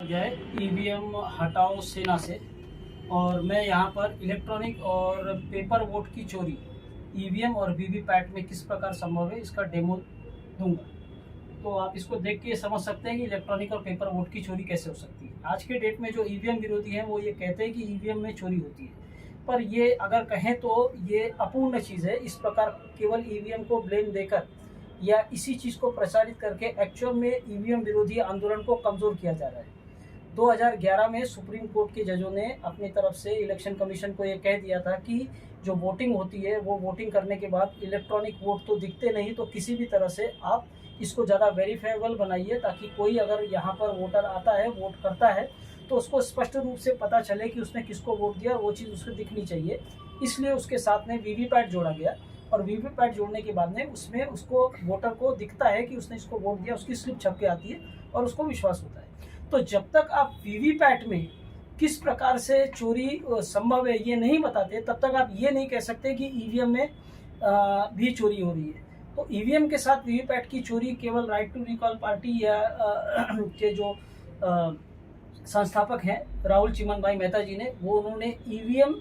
जय ईवीएम हटाओ सेना से। और मैं यहाँ पर इलेक्ट्रॉनिक और पेपर वोट की चोरी ईवीएम और वीवीपैट में किस प्रकार संभव है इसका डेमो दूंगा। तो आप इसको देख के समझ सकते हैं कि इलेक्ट्रॉनिक और पेपर वोट की चोरी कैसे हो सकती है। आज के डेट में जो ईवीएम विरोधी हैं वो ये कहते हैं कि ईवीएम में चोरी होती है, पर ये अगर कहें तो ये अपूर्ण चीज़ है। इस प्रकार केवल ईवीएम को ब्लेम देकर या इसी चीज़ को प्रचारित करके एक्चुअल में ईवीएम विरोधी आंदोलन को कमज़ोर किया जा रहा है। 2011 में सुप्रीम कोर्ट के जजों ने अपनी तरफ से इलेक्शन कमीशन को ये कह दिया था कि जो वोटिंग होती है वो वोटिंग करने के बाद इलेक्ट्रॉनिक वोट तो दिखते नहीं, तो किसी भी तरह से आप इसको ज़्यादा वेरीफाइबल बनाइए ताकि कोई अगर यहाँ पर वोटर आता है, वोट करता है, तो उसको स्पष्ट रूप से पता चले कि उसने किसको वोट दिया, वो चीज़ उसको दिखनी चाहिए। इसलिए उसके साथ में वीवीपैट जोड़ा गया और वीवीपैट जोड़ने के बाद में उसमें उसको वोटर को दिखता है कि उसने इसको वोट दिया, उसकी स्लिप छप के आती है और उसको विश्वास होता है। तो जब तक आप वीवीपैट में किस प्रकार से चोरी संभव है ये नहीं बताते, तब तक आप ये नहीं कह सकते कि ईवीएम में भी चोरी हो रही है। तो ईवीएम के साथ वीवीपैट की चोरी केवल राइट टू रिकॉल पार्टी या के जो संस्थापक हैं राहुल चिमन भाई मेहता जी ने, वो उन्होंने ईवीएम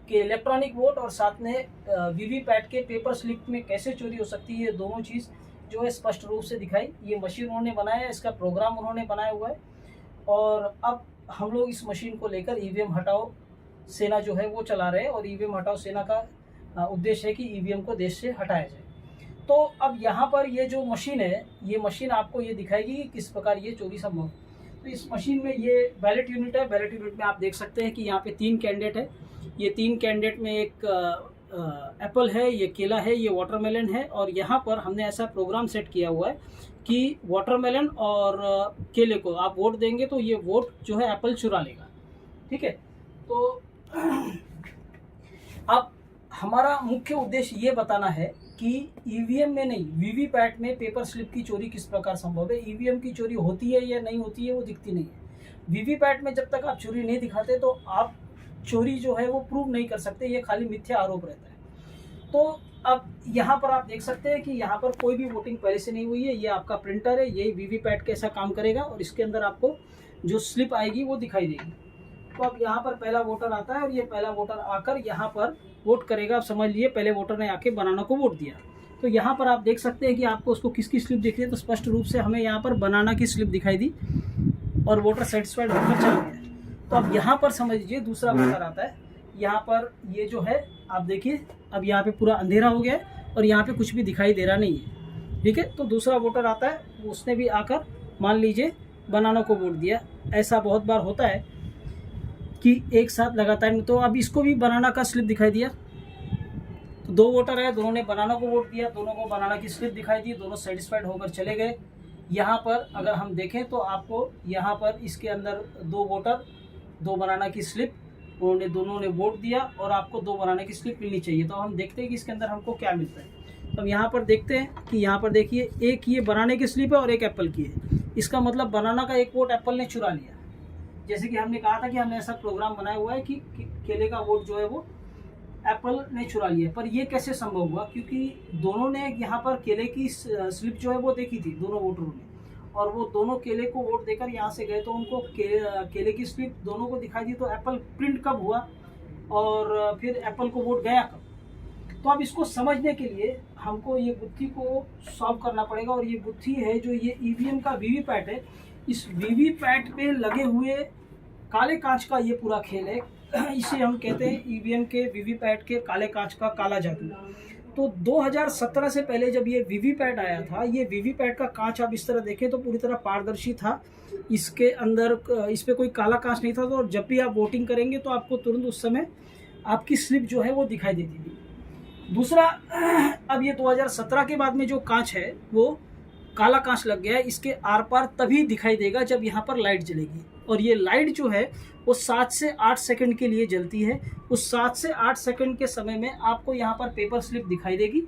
के इलेक्ट्रॉनिक वोट और साथ में वीवीपैट के पेपर स्लिप में कैसे चोरी हो सकती है, ये दोनों चीज़ जो है स्पष्ट रूप से दिखाई। ये मशीन उन्होंने बनाया है, इसका प्रोग्राम उन्होंने बनाया हुआ है और अब हम लोग इस मशीन को लेकर ईवीएम हटाओ सेना जो है वो चला रहे हैं और ईवीएम हटाओ सेना का उद्देश्य है कि ईवीएम को देश से हटाया जाए। तो अब यहाँ पर ये जो मशीन है, ये मशीन आपको ये दिखाएगी कि किस प्रकार ये चोरी संभव है। तो इस मशीन में ये बैलेट यूनिट है। बैलेट यूनिट में आप देख सकते हैं कि यहाँ पे 3 कैंडिडेट है। ये 3 कैंडिडेट में एक एप्पल है, ये केला है, ये वाटरमेलन है और यहाँ पर हमने ऐसा प्रोग्राम सेट किया हुआ है कि वाटरमेलन और केले को आप वोट देंगे तो ये वोट जो है एप्पल चुरा लेगा। ठीक है, तो अब हमारा मुख्य उद्देश्य ये बताना है कि ईवीएम में नहीं, वीवीपैट में पेपर स्लिप की चोरी किस प्रकार संभव है। ईवीएम की चोरी होती है या नहीं होती है वो दिखती नहीं है। वीवीपैट में जब तक आप चोरी नहीं दिखाते तो आप चोरी जो है वो प्रूव नहीं कर सकते, ये खाली मिथ्या आरोप रहता है। तो अब यहाँ पर आप देख सकते हैं कि यहाँ पर कोई भी वोटिंग पहले से नहीं हुई है। ये आपका प्रिंटर है, यही वीवीपैट कैसा काम करेगा और इसके अंदर आपको जो स्लिप आएगी वो दिखाई देगी। तो अब यहाँ पर पहला वोटर आता है और ये पहला वोटर आकर यहाँ पर वोट करेगा। आप समझ लिए पहले वोटर ने आके बनाना को वोट दिया। तो यहाँ पर आप देख सकते हैं कि आपको उसको किसकी स्लिप दिख रही है। तो स्पष्ट रूप से हमें यहाँ पर बनाना की स्लिप दिखाई दी और वोटर सेटिस्फाइड होकर चला गया। तो अब यहाँ पर समझ लीजिए दूसरा वोटर आता है। यहाँ पर ये जो है आप देखिए, अब यहाँ पे पूरा अंधेरा हो गया है और यहाँ पे कुछ भी दिखाई दे रहा नहीं है। ठीक है, तो दूसरा वोटर आता है, उसने भी आकर मान लीजिए बनाना को वोट दिया। ऐसा बहुत बार होता है कि एक साथ लगातार। तो अब इसको भी बनाना का स्लिप दिखाई दिया। तो 2 वोटर है, दोनों ने बनाना को वोट दिया, दोनों को बनाना की स्लिप दिखाई दी, दोनों सेटिस्फाइड होकर चले गए। यहाँ पर अगर हम देखें तो आपको यहाँ पर इसके अंदर 2 वोटर, 2 बनाना की स्लिप, उन्होंने दोनों ने वोट दिया और आपको 2 बनाने की स्लिप मिलनी चाहिए। तो हम देखते हैं कि इसके अंदर हमको क्या मिलता है। तो हम यहाँ पर देखते हैं कि यहाँ पर देखिए एक ये बनाने की स्लिप है और एक एप्पल की है। इसका मतलब बनाना का एक वोट एप्पल ने चुरा लिया। जैसे कि हमने कहा था कि हमने ऐसा प्रोग्राम बनाया हुआ है कि केले का वोट जो है वो एप्पल ने चुरा लिया। पर ये कैसे संभव हुआ, क्योंकि दोनों ने यहाँ पर केले की स्लिप जो है वो देखी थी दोनों वोटरों ने, और वो दोनों केले को वोट देकर यहाँ से गए तो उनको केले की स्लिप दोनों को दिखाई दी। तो एप्पल प्रिंट कब हुआ और फिर एप्पल को वोट गया कब। तो अब इसको समझने के लिए हमको ये गुत्थी को सॉल्व करना पड़ेगा। और ये गुत्थी है जो ये ईवीएम का वीवीपैट है, इस वीवीपैट पे लगे हुए काले कांच का ये पूरा खेल है। इसे हम कहते हैं ईवीएम के वीवीपैट के काले कांच का काला जादू। तो 2017 से पहले जब ये वीवीपैट आया था, ये वीवीपैट का कांच आप इस तरह देखें तो पूरी तरह पारदर्शी था। इसके अंदर इस पे कोई काला कांच नहीं था। तो जब भी आप वोटिंग करेंगे तो आपको तुरंत उस समय आपकी स्लिप जो है वो दिखाई देती थी। दूसरा, अब ये 2017 के बाद में जो कांच है वो काला कांच लग गया है। इसके आर पार तभी दिखाई देगा जब यहाँ पर लाइट जलेगी, और ये लाइट जो है वो 7 से 8 सेकंड के लिए जलती है। उस 7 से 8 सेकंड के समय में आपको यहाँ पर पेपर स्लिप दिखाई देगी।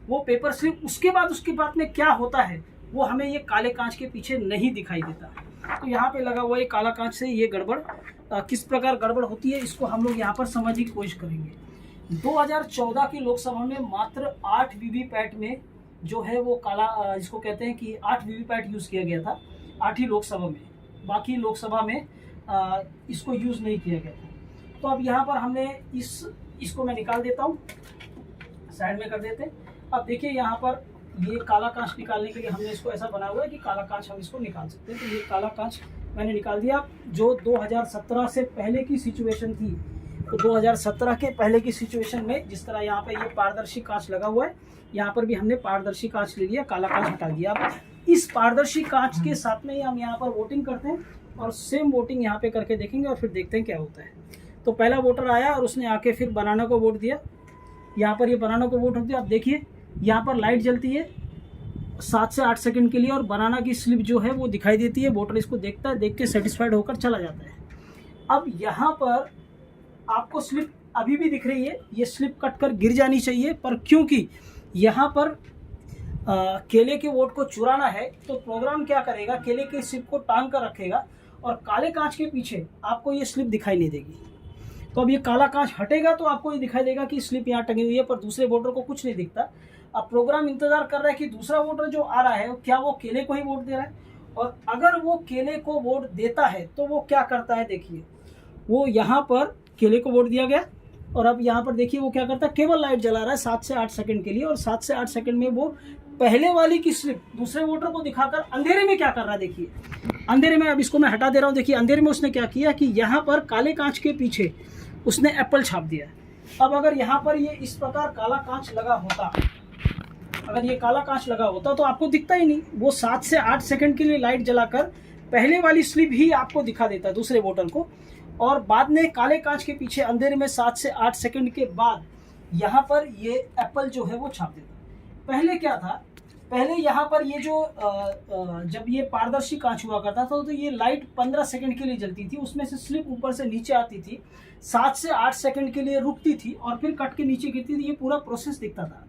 वो पेपर स्लिप उसके बाद में क्या होता है वो हमें ये काले कांच के पीछे नहीं दिखाई देता। तो यहाँ पे लगा हुआ ये काला कांच से ये गड़बड़ किस प्रकार गड़बड़ होती है इसको हम लोग यहाँ पर समझने की कोशिश करेंगे। 2014 की लोकसभा में मात्र 8 वीवीपैट में जो है वो काला, जिसको कहते हैं कि 8 वीवीपैट यूज़ किया गया था 8 ही लोकसभा में। बाकी लोकसभा में इसको यूज़ नहीं किया गया था। तो अब यहाँ पर हमने इसको मैं निकाल देता हूँ, साइड में कर देते हैं। अब देखिए यहाँ पर ये काला कांच निकालने के लिए हमने इसको ऐसा बनाया हुआ है कि काला कांच हम इसको निकाल सकते हैं। तो ये काला कांच मैंने निकाल दिया। जो 2017 से पहले की सिचुएशन थी, तो 2017 के पहले की सिचुएशन में जिस तरह यहाँ पे ये पारदर्शी कांच लगा हुआ है, यहाँ पर भी हमने पारदर्शी कांच ले लिया, काला कांच हटा दिया। अब इस पारदर्शी कांच के साथ में हम यहाँ पर वोटिंग करते हैं और सेम वोटिंग यहाँ पे करके देखेंगे और फिर देखते हैं क्या होता है। तो पहला वोटर आया और उसने आके फिर बनाना को वोट दिया। यहाँ पर ये बनाना को वोट दिया। अब देखिए यहाँ पर लाइट जलती है 7 से 8 सेकंड के लिए और बनाना की स्लिप जो है वो दिखाई देती है। वोटर इसको देखता है, देख के सेटिस्फाइड होकर चला जाता है। अब यहाँ पर आपको स्लिप अभी भी दिख रही है, ये स्लिप कट कर गिर जानी चाहिए, पर क्योंकि यहाँ पर केले के वोट को चुराना है तो प्रोग्राम क्या करेगा, केले के स्लिप को टांग कर रखेगा और काले कांच के पीछे आपको ये स्लिप दिखाई नहीं देगी। तो अब ये काला कांच हटेगा तो आपको ये दिखाई देगा कि स्लिप यहाँ टंगी हुई है, पर दूसरे वोटर को कुछ नहीं दिखता। अब प्रोग्राम इंतजार कर रहा है कि दूसरा वोटर जो आ रहा है क्या वो केले को ही वोट दे रहा है, और अगर वो केले को वोट देता है तो वो क्या करता है, देखिए वो यहाँ पर केले को वोट दिया गया और अब यहाँ पर देखिए वो क्या करता है, केवल लाइट जला रहा है 7 से 8 सेकंड के लिए, और 7 से 8 सेकंड में वो पहले वाली की स्लिप दूसरे वोटर को दिखाकर अंधेरे में क्या कर रहा है, देखिए अंधेरे में। अब इसको मैं हटा दे रहा हूँ। देखिए अंधेरे में उसने क्या किया कि यहाँ पर काले कांच के पीछे उसने एप्पल छाप दिया। अब अगर यहाँ पर ये इस प्रकार काला कांच लगा होता, अगर ये काला कांच लगा होता तो आपको दिखता ही नहीं। वो 7 से 8 सेकंड के लिए लाइट जलाकर पहले वाली स्लिप ही आपको दिखा देता दूसरे वोटर को, और बाद में काले कांच के पीछे अंधेरे में 7 से 8 सेकंड के बाद यहाँ पर ये एप्पल जो है वो छाप देता। पहले क्या था, पहले यहाँ पर ये जो जब ये पारदर्शी कांच हुआ करता था तो ये लाइट 15 सेकंड के लिए जलती थी, उसमें से स्लिप ऊपर से नीचे आती थी, 7 से 8 सेकंड के लिए रुकती थी और फिर कट के नीचे गिरती थी। ये पूरा प्रोसेस दिखता था।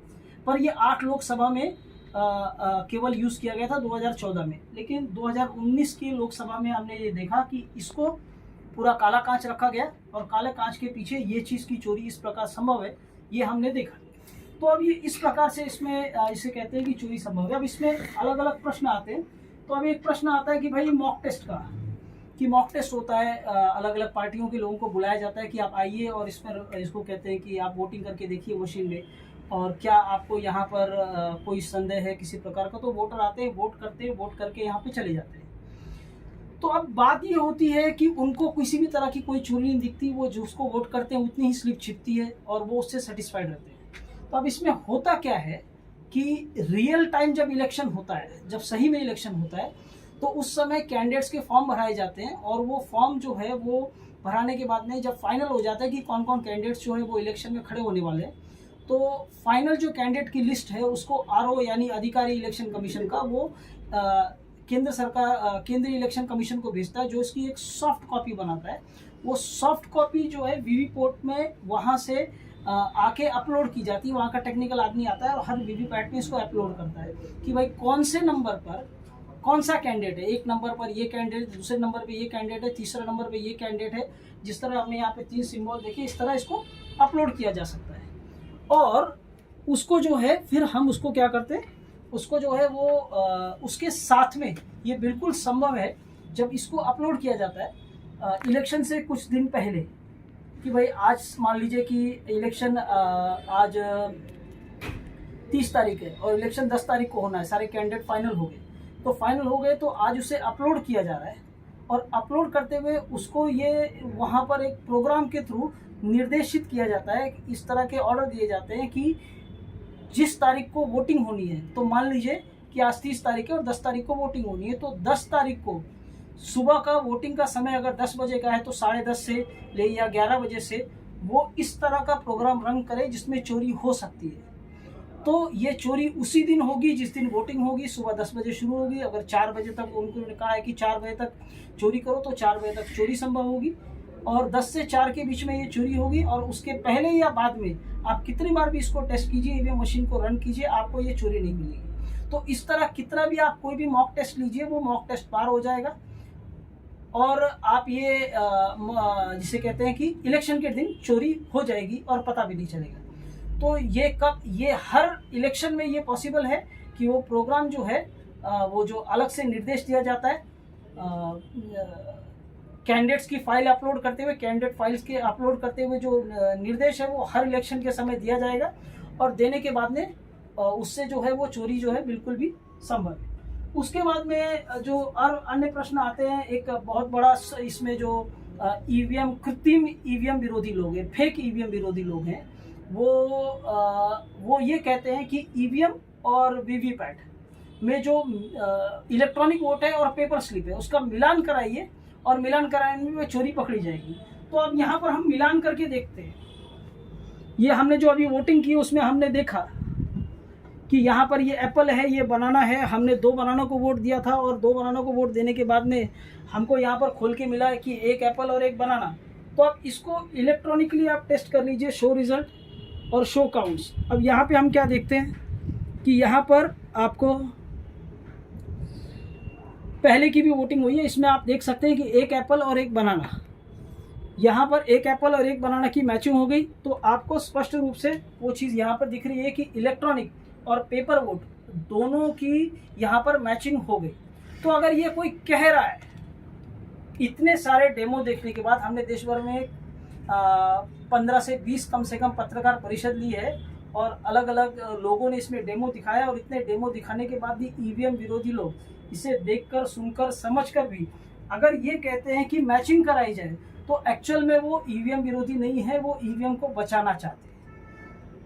पर ये 8 लोकसभा में केवल यूज़ किया गया था 2014 में, लेकिन 2019 की लोकसभा में हमने ये देखा कि इसको पूरा काला कांच रखा गया और काले कांच के पीछे ये चीज़ की चोरी इस प्रकार संभव है, ये हमने देखा। तो अब ये इस प्रकार से इसमें इसे कहते हैं कि चोरी संभव है। अब इसमें अलग अलग प्रश्न आते हैं। तो अब एक प्रश्न आता है कि भाई मॉक टेस्ट का, कि मॉक टेस्ट होता है, अलग अलग पार्टियों के लोगों को बुलाया जाता है कि आप आइए और इसमें इसको कहते हैं कि आप वोटिंग करके देखिए मशीन में, और क्या आपको यहाँ पर कोई संदेह है किसी प्रकार का, तो वोटर आते हैं, वोट करते हैं, वोट करके यहाँ पे चले जाते हैं। तो अब बात ये होती है कि उनको किसी भी तरह की कोई चोरी नहीं दिखती, वो जो उसको वोट करते हैं उतनी ही स्लिप छिपती है और वो उससे सेटिस्फाइड रहते हैं। तो अब इसमें होता क्या है कि रियल टाइम जब इलेक्शन होता है, जब सही में इलेक्शन होता है, तो उस समय कैंडिडेट्स के फॉर्म भराए जाते हैं और वो फॉर्म जो है वो भराने के बाद में जब फाइनल हो जाता है कि कौन कौन कैंडिडेट्स जो है वो इलेक्शन में खड़े होने वाले हैं, तो फाइनल जो कैंडिडेट की लिस्ट है उसको आरओ यानी अधिकारी इलेक्शन कमीशन का वो केंद्र सरकार केंद्रीय इलेक्शन कमीशन को भेजता है, जो इसकी एक सॉफ्ट कॉपी बनाता है। वो सॉफ्ट कॉपी जो है वीवी पोर्ट में वहाँ से आके अपलोड की जाती है। वहाँ का टेक्निकल आदमी आता है और हर वीवी पैट में इसको अपलोड करता है कि भाई कौन से नंबर पर कौन सा कैंडिडेट है। एक नंबर पर ये कैंडिडेट, दूसरे नंबर पे ये कैंडिडेट है, तीसरे नंबर पे ये कैंडिडेट है। जिस तरह हमने यहाँ पे 3 सिंबल देखे, इस तरह इसको अपलोड किया जा सकता है। और उसको जो है फिर हम उसको क्या करते हैं, उसको जो है वो उसके साथ में ये बिल्कुल संभव है जब इसको अपलोड किया जाता है इलेक्शन से कुछ दिन पहले, कि भाई आज मान लीजिए कि इलेक्शन आज 30 तारीख है और इलेक्शन 10 तारीख को होना है, सारे कैंडिडेट फाइनल हो गए, तो फाइनल हो गए तो आज उसे अपलोड किया जा रहा है और अपलोड करते हुए उसको ये वहाँ पर एक प्रोग्राम के थ्रू निर्देशित किया जाता है। इस तरह के ऑर्डर दिए जाते हैं कि जिस तारीख को वोटिंग होनी है, तो मान लीजिए कि आज 30 तारीख है और 10 तारीख को वोटिंग होनी है, तो 10 तारीख को सुबह का वोटिंग का समय अगर 10 बजे का है तो 10:30 से ले या 11 बजे से वो इस तरह का प्रोग्राम रन करे जिसमें चोरी हो सकती है। तो ये चोरी उसी दिन होगी जिस दिन वोटिंग होगी, सुबह 10 बजे शुरू होगी। अगर 4 बजे तक उन्होंने कहा है कि 4 बजे तक चोरी करो, तो 4 बजे तक चोरी संभव होगी और 10 से 4 के बीच में ये चोरी होगी। और उसके पहले या बाद में आप कितनी बार भी इसको टेस्ट कीजिए, ईवीएम मशीन को रन कीजिए, आपको ये चोरी नहीं मिलेगी। तो इस तरह कितना भी आप कोई भी मॉक टेस्ट लीजिए, वो मॉक टेस्ट पार हो जाएगा और आप ये जिसे कहते हैं कि इलेक्शन के दिन चोरी हो जाएगी और पता भी नहीं चलेगा। तो ये हर इलेक्शन में ये पॉसिबल है कि वो प्रोग्राम जो है वो जो अलग से निर्देश दिया जाता है कैंडिडेट्स की फाइल अपलोड करते हुए, कैंडिडेट फाइल्स के अपलोड करते हुए जो निर्देश है वो हर इलेक्शन के समय दिया जाएगा, और देने के बाद में उससे जो है वो चोरी जो है बिल्कुल भी संभव है। उसके बाद में जो और अन्य प्रश्न आते हैं, एक बहुत बड़ा इसमें जो ईवीएम, कृत्रिम ईवीएम विरोधी लोग हैं, फेक ईवीएम विरोधी लोग हैं, वो ये कहते हैं कि ईवीएम और वीवीपैट में जो इलेक्ट्रॉनिक वोट है और पेपर स्लिप है उसका मिलान कराइए, और मिलान कराने में चोरी पकड़ी जाएगी। तो अब यहाँ पर हम मिलान करके देखते हैं। ये हमने जो अभी वोटिंग की उसमें हमने देखा कि यहाँ पर ये एप्पल है, ये बनाना है, हमने 2 बनाना को वोट दिया था, और 2 बनाना को वोट देने के बाद में हमको यहाँ पर खोल के मिला है कि 1 एप्पल और 1 बनाना। तो अब इसको इलेक्ट्रॉनिकली आप टेस्ट कर लीजिए, शो रिजल्ट और शो काउंट्स। अब यहाँ पे हम क्या देखते हैं कि यहाँ पर आपको पहले की भी वोटिंग हुई है, इसमें आप देख सकते हैं कि 1 एप्पल और 1 बनाना, यहाँ पर 1 एप्पल और 1 बनाना की मैचिंग हो गई। तो आपको स्पष्ट रूप से वो चीज़ यहाँ पर दिख रही है कि इलेक्ट्रॉनिक और पेपर वोट दोनों की यहाँ पर मैचिंग हो गई। तो अगर ये कोई कह रहा है, इतने सारे डेमो देखने के बाद, हमने देश भर में 15 से 20 कम से कम पत्रकार परिषद ली है, और अलग अलग लोगों ने इसमें डेमो दिखाया, और इतने डेमो दिखाने के बाद भी ईवीएम विरोधी लोग इसे देखकर, सुनकर, समझकर भी अगर ये कहते हैं कि मैचिंग कराई जाए, तो एक्चुअल में वो ईवीएम विरोधी नहीं है, वो ईवीएम को बचाना चाहते हैं।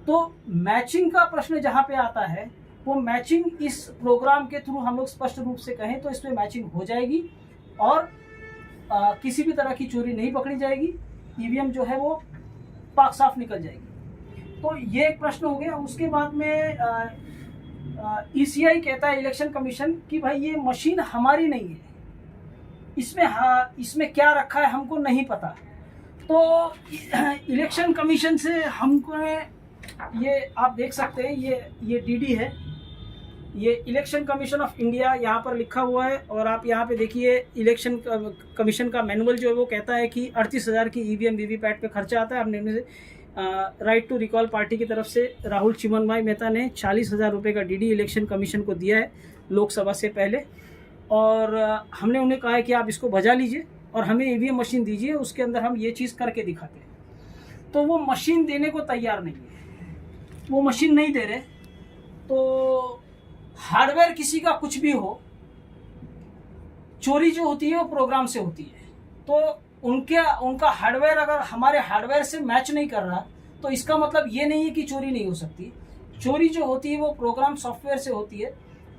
तो मैचिंग का प्रश्न जहाँ पे आता है, वो मैचिंग इस प्रोग्राम के थ्रू हम लोग स्पष्ट रूप से कहें तो इसमें मैचिंग हो जाएगी, और किसी भी तरह की चोरी नहीं पकड़ी जाएगी, ईवीएम जो है वो पाक साफ निकल जाएगी। तो ये एक प्रश्न हो गया। उसके बाद में ईसीआई कहता है, इलेक्शन कमीशन, कि भाई ये मशीन हमारी नहीं है, इसमें क्या रखा है हमको नहीं पता। तो इलेक्शन कमीशन से हमको, ये आप देख सकते हैं, ये डीडी है, ये इलेक्शन कमीशन ऑफ इंडिया यहाँ पर लिखा हुआ है, और आप यहाँ पे देखिए इलेक्शन कमीशन का मैनुअल जो है वो कहता है कि 38,000 की ईवीएम वीवीपैट पे खर्चा आता है। हमने राइट टू रिकॉल पार्टी की तरफ से राहुल चिमन भाई मेहता ने 40,000 रुपये का डीडी इलेक्शन कमीशन को दिया है लोकसभा से पहले, और हमने उन्हें कहा है कि आप इसको भजा लीजिए और हमें ईवीएम मशीन दीजिए, उसके अंदर हम ये चीज़ करके दिखाते हैं। तो वो मशीन देने को तैयार नहीं है, वो मशीन नहीं दे रहे। तो हार्डवेयर किसी का कुछ भी हो, चोरी जो होती है वो प्रोग्राम से होती है। तो उनका हार्डवेयर अगर हमारे हार्डवेयर से मैच नहीं कर रहा, तो इसका मतलब ये नहीं है कि चोरी नहीं हो सकती। चोरी जो होती है वो प्रोग्राम सॉफ्टवेयर से होती है,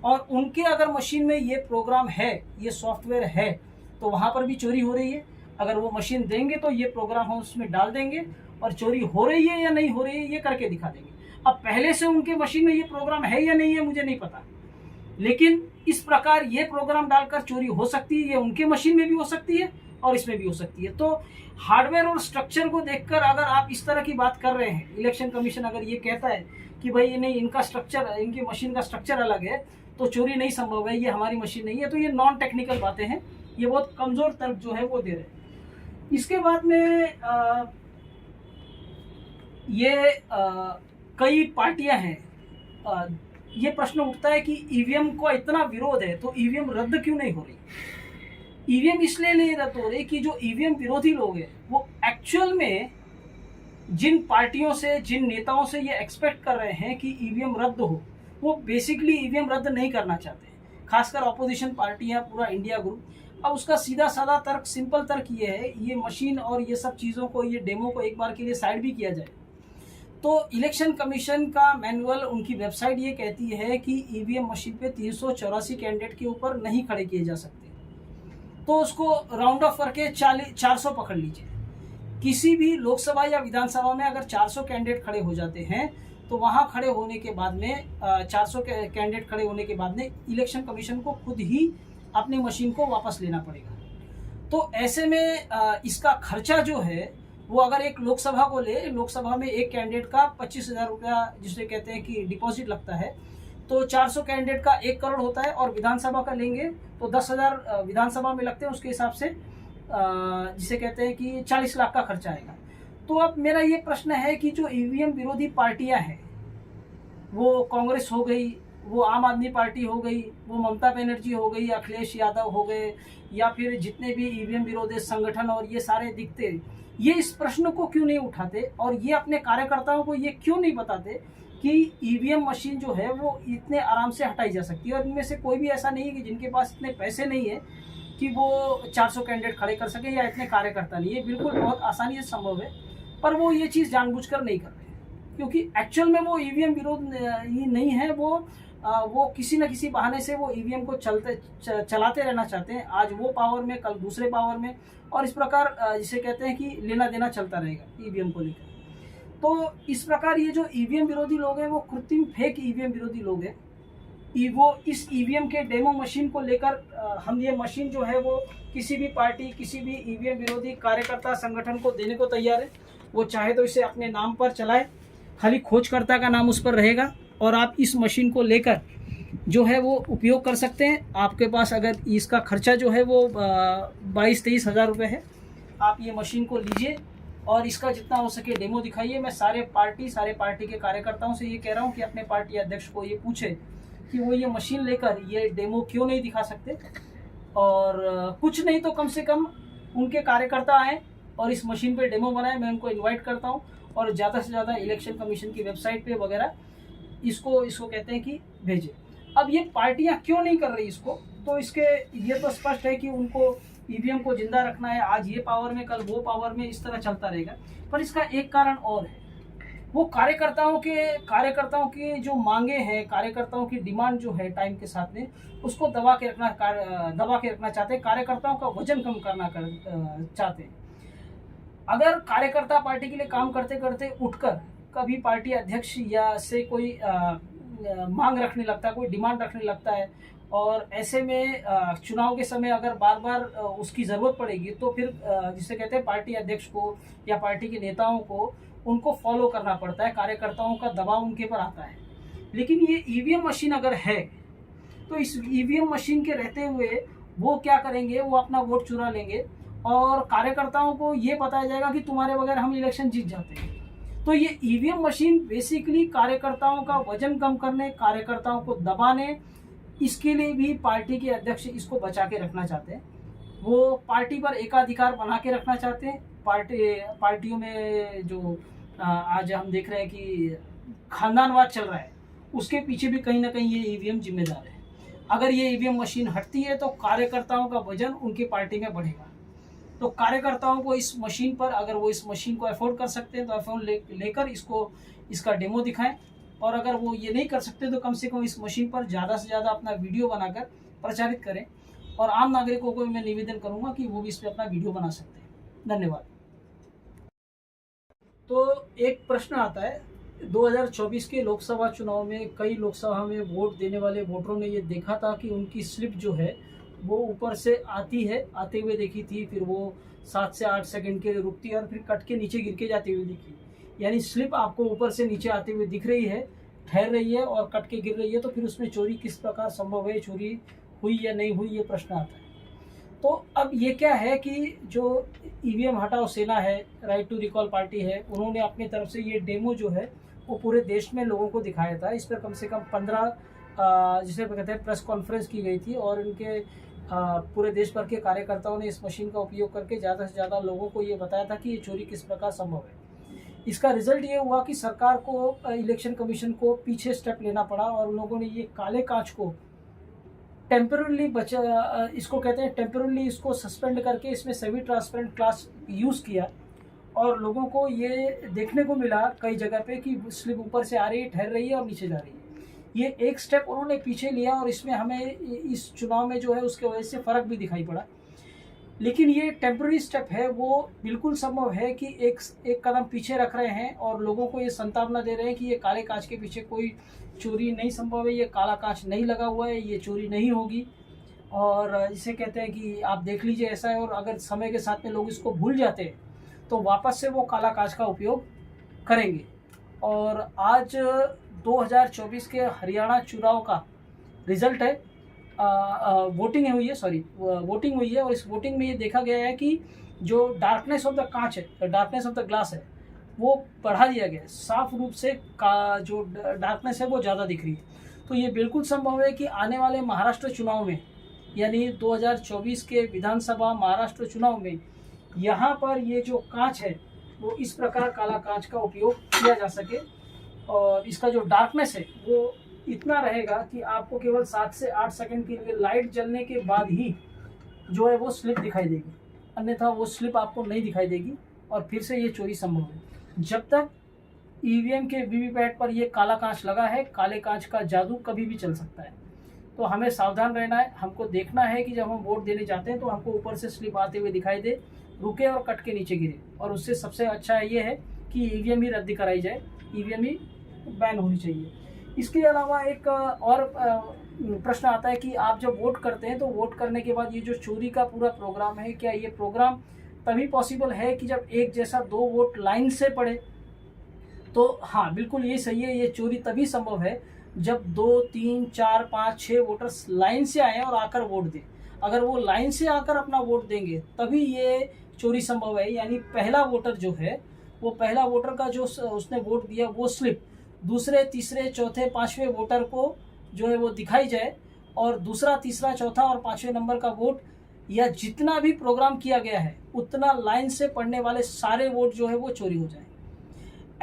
और उनके अगर मशीन में ये प्रोग्राम है, ये सॉफ्टवेयर है, तो वहाँ पर भी चोरी हो रही है। अगर वो मशीन देंगे तो ये प्रोग्राम हम उसमें डाल देंगे, और चोरी हो रही है या नहीं हो रही है ये करके दिखा देंगे। अब पहले से उनके मशीन में ये प्रोग्राम है या नहीं है मुझे नहीं पता, लेकिन इस प्रकार ये प्रोग्राम डालकर चोरी हो सकती है। ये उनके मशीन में भी हो सकती है और इसमें भी हो सकती है। तो हार्डवेयर और स्ट्रक्चर को देखकर अगर आप इस तरह की बात कर रहे हैं, इलेक्शन कमीशन अगर ये कहता है कि भाई ये नहीं, इनका स्ट्रक्चर, इनकी मशीन का स्ट्रक्चर अलग है, तो चोरी नहीं संभव है, ये हमारी मशीन नहीं है, तो ये नॉन टेक्निकल बातें हैं, ये बहुत कमजोर तर्क जो है वो दे रहे हैं। इसके बाद में कई पार्टियां हैं, ये प्रश्न उठता है कि ईवीएम को इतना विरोध है तो ईवीएम रद्द क्यों नहीं हो रही। ईवीएम इसलिए नहीं रद्द हो रही कि जो ईवीएम विरोधी लोग हैं वो एक्चुअल में जिन पार्टियों से, जिन नेताओं से ये एक्सपेक्ट कर रहे हैं कि ईवीएम रद्द हो, वो बेसिकली ईवीएम रद्द नहीं करना चाहते हैं, खासकर ऑपोजिशन पार्टियां, पूरा इंडिया ग्रुप। अब उसका सीधा साधा तर्क, सिंपल तर्क ये है, ये मशीन और ये सब चीज़ों को, ये डेमो को एक बार के लिए साइड भी किया जाए। तो इलेक्शन कमीशन का मैनुअल, उनकी वेबसाइट ये कहती है कि ईवीएम मशीन पे 384 कैंडिडेट के ऊपर नहीं खड़े किए जा सकते, तो उसको राउंड ऑफ करके 400 पकड़ लीजिए। किसी भी लोकसभा या विधानसभा में अगर 400 कैंडिडेट खड़े हो जाते हैं, तो वहाँ खड़े होने के बाद में 400 कैंडिडेट खड़े होने के बाद में इलेक्शन कमीशन को खुद ही अपनी मशीन को वापस लेना पड़ेगा। तो ऐसे में इसका खर्चा जो है वो अगर एक लोकसभा को ले, लोकसभा में एक कैंडिडेट का 25,000 रुपया जिसे कहते हैं कि डिपॉजिट लगता है, तो 400 कैंडिडेट का 1 करोड़ होता है, और विधानसभा का लेंगे तो 10,000 विधानसभा में लगते हैं, उसके हिसाब से जिसे कहते हैं कि 40 लाख का खर्चा आएगा। तो अब मेरा ये प्रश्न है कि जो ईवीएम विरोधी पार्टियां हैं, वो कांग्रेस हो गई, वो आम आदमी पार्टी हो गई, वो ममता बनर्जी हो गई, अखिलेश यादव हो गए, या फिर जितने भी ईवीएम विरोधी संगठन और ये सारे दिखते, ये इस प्रश्न को क्यों नहीं उठाते और ये अपने कार्यकर्ताओं को ये क्यों नहीं बताते कि ईवीएम मशीन जो है वो इतने आराम से हटाई जा सकती है। और इनमें से कोई भी ऐसा नहीं है कि जिनके पास इतने पैसे नहीं है कि वो 400 कैंडिडेट खड़े कर सके, या इतने कार्यकर्ता नहीं है। बिल्कुल बहुत आसानी से संभव है, पर वो ये चीज़ जानबूझकर नहीं कर रहे, क्योंकि एक्चुअल में वो ईवीएम विरोध ही नहीं है, वो किसी न किसी बहाने से वो ईवीएम को चलाते रहना चाहते हैं। आज वो पावर में, कल दूसरे पावर में, और इस प्रकार जिसे कहते हैं कि लेना देना चलता रहेगा ईवीएम को लेकर। तो इस प्रकार ये जो ईवीएम विरोधी लोग हैं वो कृत्रिम फेक ईवीएम विरोधी लोग हैं। वो इस ईवीएम के डेमो मशीन को लेकर हम ये मशीन जो है वो किसी भी पार्टी, किसी भी ईवीएम विरोधी कार्यकर्ता संगठन को देने को तैयार है। वो चाहे तो इसे अपने नाम पर चलाए, खाली खोजकर्ता का नाम उस पर रहेगा, और आप इस मशीन को लेकर जो है वो उपयोग कर सकते हैं। आपके पास अगर इसका खर्चा जो है वो 22-23 हज़ार रुपये है, आप ये मशीन को लीजिए और इसका जितना हो सके डेमो दिखाइए। मैं सारे पार्टी के कार्यकर्ताओं से ये कह रहा हूँ कि अपने पार्टी अध्यक्ष को ये पूछे कि वो ये मशीन लेकर ये डेमो क्यों नहीं दिखा सकते, और कुछ नहीं तो कम से कम उनके कार्यकर्ता आएँ और इस मशीन पे डेमो बनाएं। मैं उनको इनवाइट करता हूँ, और ज़्यादा से ज़्यादा इलेक्शन कमीशन की वेबसाइट पे वगैरह इसको कहते हैं कि भेजें। अब ये पार्टियां क्यों नहीं कर रही इसको, तो इसके ये तो स्पष्ट है कि उनको ईवीएम को जिंदा रखना है। आज ये पावर में, कल वो पावर में, इस तरह चलता रहेगा। पर इसका एक कारण और है, वो कार्यकर्ताओं की जो मांगे हैं, कार्यकर्ताओं की डिमांड जो है टाइम के साथ में, उसको दबा के रखना चाहते हैं। कार्यकर्ताओं का वजन कम करना चाहते हैं। अगर कार्यकर्ता पार्टी के लिए काम करते करते उठकर कभी पार्टी अध्यक्ष या से कोई मांग रखने लगता है, कोई डिमांड रखने लगता है, और ऐसे में चुनाव के समय अगर बार बार उसकी ज़रूरत पड़ेगी, तो फिर जिसे कहते हैं पार्टी अध्यक्ष को या पार्टी के नेताओं को उनको फॉलो करना पड़ता है। कार्यकर्ताओं का दबाव उनके पर आता है। लेकिन ये ईवीएम मशीन अगर है, तो इस ईवीएम मशीन के रहते हुए वो क्या करेंगे, वो अपना वोट चुरा लेंगे और कार्यकर्ताओं को ये बताया जाएगा कि तुम्हारे बगैर हम इलेक्शन जीत जाते हैं। तो ये ईवीएम मशीन बेसिकली कार्यकर्ताओं का वजन कम करने, कार्यकर्ताओं को दबाने, इसके लिए भी पार्टी के अध्यक्ष इसको बचा के रखना चाहते हैं। वो पार्टी पर एकाधिकार बना के रखना चाहते हैं। पार्टियों में जो आज हम देख रहे हैं कि खानदानवाद चल रहा है, उसके पीछे भी कहीं ना कहीं ये ईवीएम जिम्मेदार है। अगर ये ईवीएम मशीन हटती है तो कार्यकर्ताओं का वजन उनकी पार्टी में बढ़ेगा। तो कार्यकर्ताओं को इस मशीन पर, अगर वो इस मशीन को अफोर्ड कर सकते हैं तो अफोर्ड लेकर इसका डेमो दिखाएं, और अगर वो ये नहीं कर सकते तो कम से कम इस मशीन पर ज़्यादा से ज़्यादा अपना वीडियो बनाकर प्रचारित करें। और आम नागरिकों को मैं निवेदन करूंगा कि वो भी इस पर अपना वीडियो बना सकते हैं। धन्यवाद। तो एक प्रश्न आता है, 2024 के लोकसभा चुनाव में कई लोकसभा में वोट देने वाले वोटरों ने ये देखा था कि उनकी स्लिप जो है वो ऊपर से आते हुए देखी थी, फिर वो 7 से 8 सेकंड के लिए रुकती है और फिर कट के नीचे गिर के जाती हुई दिखी। यानी स्लिप आपको ऊपर से नीचे आते हुए दिख रही है, ठहर रही है और कट के गिर रही है। तो फिर उसमें चोरी किस प्रकार संभव है, चोरी हुई या नहीं हुई, ये प्रश्न आता है। तो अब ये क्या है कि जो ईवीएम हटाओ सेना है, राइट टू रिकॉल पार्टी है, उन्होंने अपनी तरफ से ये डेमो जो है वो पूरे देश में लोगों को दिखाया था। इस पर कम से कम 15 जिसे कहते हैं प्रेस कॉन्फ्रेंस की गई थी, और इनके पूरे देश भर के कार्यकर्ताओं ने इस मशीन का उपयोग करके ज़्यादा से ज़्यादा लोगों को ये बताया था कि ये चोरी किस प्रकार संभव है। इसका रिजल्ट ये हुआ कि सरकार को, इलेक्शन कमीशन को पीछे स्टेप लेना पड़ा, और उन लोगों ने ये काले कांच को टेम्पररी इसको कहते हैं टेम्पररी इसको सस्पेंड करके इसमें सेमी ट्रांसपेरेंट ग्लास यूज़ किया, और लोगों को ये देखने को मिला कई जगह पे कि स्लिप ऊपर से आ रही है, ठहर रही है और नीचे जा रही है। ये एक स्टेप उन्होंने पीछे लिया, और इसमें हमें इस चुनाव में जो है उसके वजह से फ़र्क भी दिखाई पड़ा। लेकिन ये टेम्पररी स्टेप है, वो बिल्कुल संभव है कि एक कदम पीछे रख रहे हैं और लोगों को ये संतावना दे रहे हैं कि ये काले कांच के पीछे कोई चोरी नहीं संभव है, ये काला कांच नहीं लगा हुआ है, ये चोरी नहीं होगी। और इसे कहते हैं कि आप देख लीजिए ऐसा है, और अगर समय के साथ में लोग इसको भूल जाते हैं तो वापस से वो काला कांच का उपयोग करेंगे। और आज 2024 के हरियाणा चुनाव का रिजल्ट है, वोटिंग हुई है, और इस वोटिंग में ये देखा गया है कि जो डार्कनेस ऑफ द कांच है, डार्कनेस ऑफ द ग्लास है, वो बढ़ा दिया गया है। साफ रूप से जो डार्कनेस है वो ज़्यादा दिख रही है। तो ये बिल्कुल संभव है कि आने वाले महाराष्ट्र चुनाव में, यानी 2024 के विधानसभा महाराष्ट्र चुनाव में, यहाँ पर ये जो कांच है वो इस प्रकार काला कांच का उपयोग किया जा सके, और इसका जो डार्कनेस है वो इतना रहेगा कि आपको केवल 7 से 8 सेकंड के लिए लाइट जलने के बाद ही जो है वो स्लिप दिखाई देगी, अन्यथा वो स्लिप आपको नहीं दिखाई देगी और फिर से ये चोरी संभव है। जब तक ईवीएम के वीवीपैट पर ये काला कांच लगा है, काले कांच का जादू कभी भी चल सकता है। तो हमें सावधान रहना है, हमको देखना है कि जब हम वोट देने जाते हैं तो हमको ऊपर से स्लिप आते हुए दिखाई दे, रुके और कट के नीचे गिरे, और उससे सबसे अच्छा ये है कि ईवीएम ही रद्द कराई जाए, ईवीएम ही बैन होनी चाहिए। इसके अलावा एक और प्रश्न आता है कि आप जब वोट करते हैं तो वोट करने के बाद ये जो चोरी का पूरा प्रोग्राम है, क्या ये प्रोग्राम तभी पॉसिबल है कि जब एक जैसा 2 वोट लाइन से पड़े? तो हाँ, बिल्कुल ये सही है, ये चोरी तभी संभव है जब 2, 3, 4, 5, 6 वोटर्स लाइन से आए और आकर वोट दें। अगर वो लाइन से आकर अपना वोट देंगे तभी ये चोरी संभव है। यानी पहला वोटर जो है, वो पहला वोटर का जो उसने वोट दिया वो स्लिप दूसरे, तीसरे, चौथे, 5वें वोटर को जो है वो दिखाई जाए, और दूसरा, तीसरा, चौथा और 5वें नंबर का वोट या जितना भी प्रोग्राम किया गया है उतना लाइन से पड़ने वाले सारे वोट जो है वो चोरी हो जाए।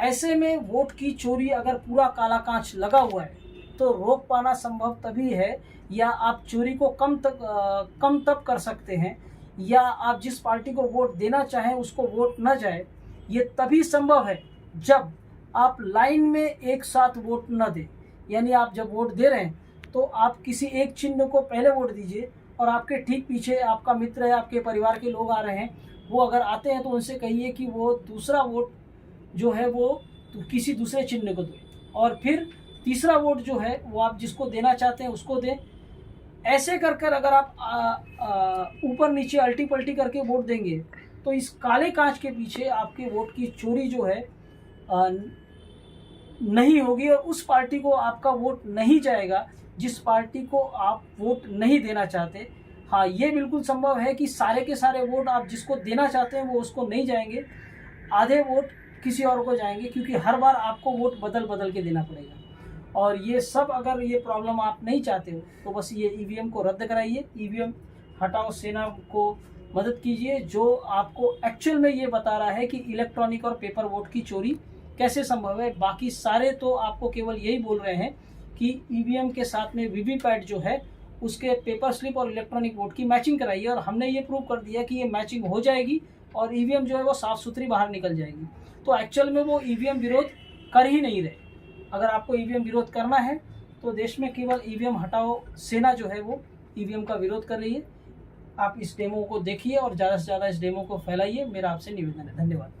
ऐसे में वोट की चोरी अगर पूरा काला कांच लगा हुआ है तो रोक पाना संभव तभी है, या आप चोरी को कम तब कर सकते हैं, या आप जिस पार्टी को वोट देना चाहें उसको वोट न जाए, ये तभी संभव है जब आप लाइन में एक साथ वोट न दें। यानी आप जब वोट दे रहे हैं तो आप किसी एक चिन्ह को पहले वोट दीजिए, और आपके ठीक पीछे आपका मित्र है, आपके परिवार के लोग आ रहे हैं, वो अगर आते हैं तो उनसे कहिए कि वो दूसरा वोट जो है वो किसी दूसरे चिन्ह को दें, और फिर तीसरा वोट जो है वो आप जिसको देना चाहते हैं उसको दें। ऐसे कर कर अगर आप ऊपर नीचे अल्टी पल्टी करके वोट देंगे तो इस काले कांच के पीछे आपके वोट की चोरी जो है नहीं होगी, और उस पार्टी को आपका वोट नहीं जाएगा जिस पार्टी को आप वोट नहीं देना चाहते। हाँ, ये बिल्कुल संभव है कि सारे के सारे वोट आप जिसको देना चाहते हैं वो उसको नहीं जाएंगे, आधे वोट किसी और को जाएंगे, क्योंकि हर बार आपको वोट बदल बदल के देना पड़ेगा। और ये सब, अगर ये प्रॉब्लम आप नहीं चाहते हो तो बस ये ईवीएम को रद्द कराइए, ईवीएम हटाओ सेना को मदद कीजिए, जो आपको एक्चुअल में ये बता रहा है कि इलेक्ट्रॉनिक और पेपर वोट की चोरी कैसे संभव है। बाकी सारे तो आपको केवल यही बोल रहे हैं कि ईवीएम के साथ में वीवीपैट जो है उसके पेपर स्लिप और इलेक्ट्रॉनिक वोट की मैचिंग कराइए, और हमने ये प्रूव कर दिया कि ये मैचिंग हो जाएगी और ईवीएम जो है वो साफ़ सुथरी बाहर निकल जाएगी। तो एक्चुअल में वो ईवीएम विरोध कर ही नहीं रहे। अगर आपको ईवीएम विरोध करना है तो देश में केवल ईवीएम हटाओ सेना जो है वो ईवीएम का विरोध कर रही है। आप इस डेमो को देखिए और ज़्यादा से ज़्यादा इस डेमो को फैलाइए, मेरा आपसे निवेदन है। धन्यवाद।